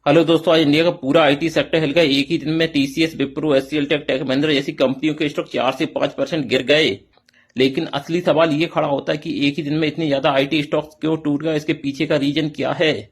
Hello दोस्तों, आज India का पूरा आईटी सेक्टर हिल गया। एक ही दिन में TCS, Wipro, HCL, tech Mahindra जैसी कंपनियों के स्टॉक 4 से 5% गिर गए। लेकिन असली सवाल ये खड़ा होता है कि एक ही दिन में इतने ज्यादा आईटी स्टॉक्स क्यों टूट गए। इसके पीछे का रीजन क्या है?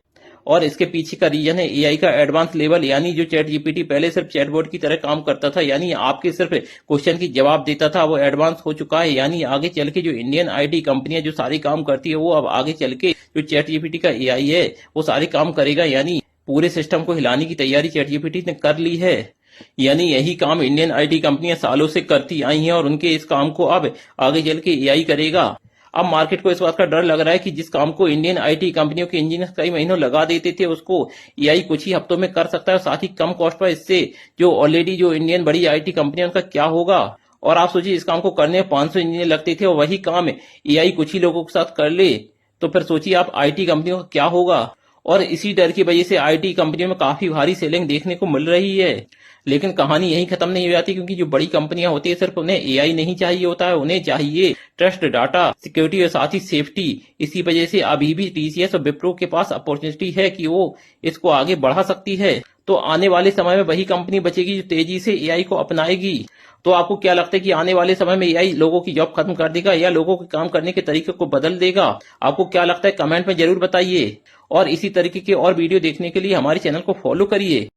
और इसके पीछे का रीजन है एआई का एडवांस लेवल, यानी जो चैट जीपीटी पहले सिर्फ चैटबॉट की तरह काम करता था, यानी आपके सिर्फ क्वेश्चन की जवाब देता था, वो एडवांस हो चुका है। यानी आगे चल के जो इंडियन आईटी कंपनियां जो सारी काम करती है, वो अब आगे चल के जो चैट जीपीटी का एआई है वो सारे काम करेगा। यानी पूरे सिस्टम को हिलाने की तैयारी चैट जीपीटी ने कर ली है। यानी यही काम इंडियन आईटी कंपनियां सालों से करती आई हैं और उनके इस काम को अब आगे चल के एआई करेगा। अब मार्केट को इस बात का डर लग रहा है कि जिस काम को इंडियन आईटी कंपनियों के इंजीनियर कई महीनों लगा देते थे, उसको एआई कुछ ही हफ्तों में कर सकता है, साथ ही कम कॉस्ट पर। इससे जो ऑलरेडी जो इंडियन बड़ी आईटी कंपनियां, उनका क्या होगा? और आप सोचिए, इस काम को करने में 500 इंजीनियर लगते थे और वही काम एआई कुछ ही लोगों के साथ कर ले, तो फिर सोचिए आप आईटी कंपनियों का क्या होगा। और इसी डर की वजह से आईटी कंपनियों में काफी भारी सेलिंग देखने को मिल रही है। लेकिन कहानी यही खत्म नहीं हो जाती, क्योंकि जो बड़ी कंपनियां होती है, सिर्फ उन्हें एआई नहीं चाहिए होता है, उन्हें चाहिए ट्रस्ट, डाटा सिक्योरिटी और साथ ही सेफ्टी। इसी वजह से अभी भी टीसीएस और विप्रो के पास अपॉर्चुनिटी है कि वो इसको आगे बढ़ा सकती है। तो आने वाले समय में वही कंपनी बचेगी जो तेजी से एआई को अपनाएगी। तो आपको क्या लगता है कि आने वाले समय में एआई लोगों की जॉब खत्म कर देगा या लोगों के काम करने के तरीके को बदल देगा? आपको क्या लगता है, कमेंट में जरूर बताइए। और इसी तरीके के और वीडियो देखने के लिए हमारे चैनल को फॉलो करिए।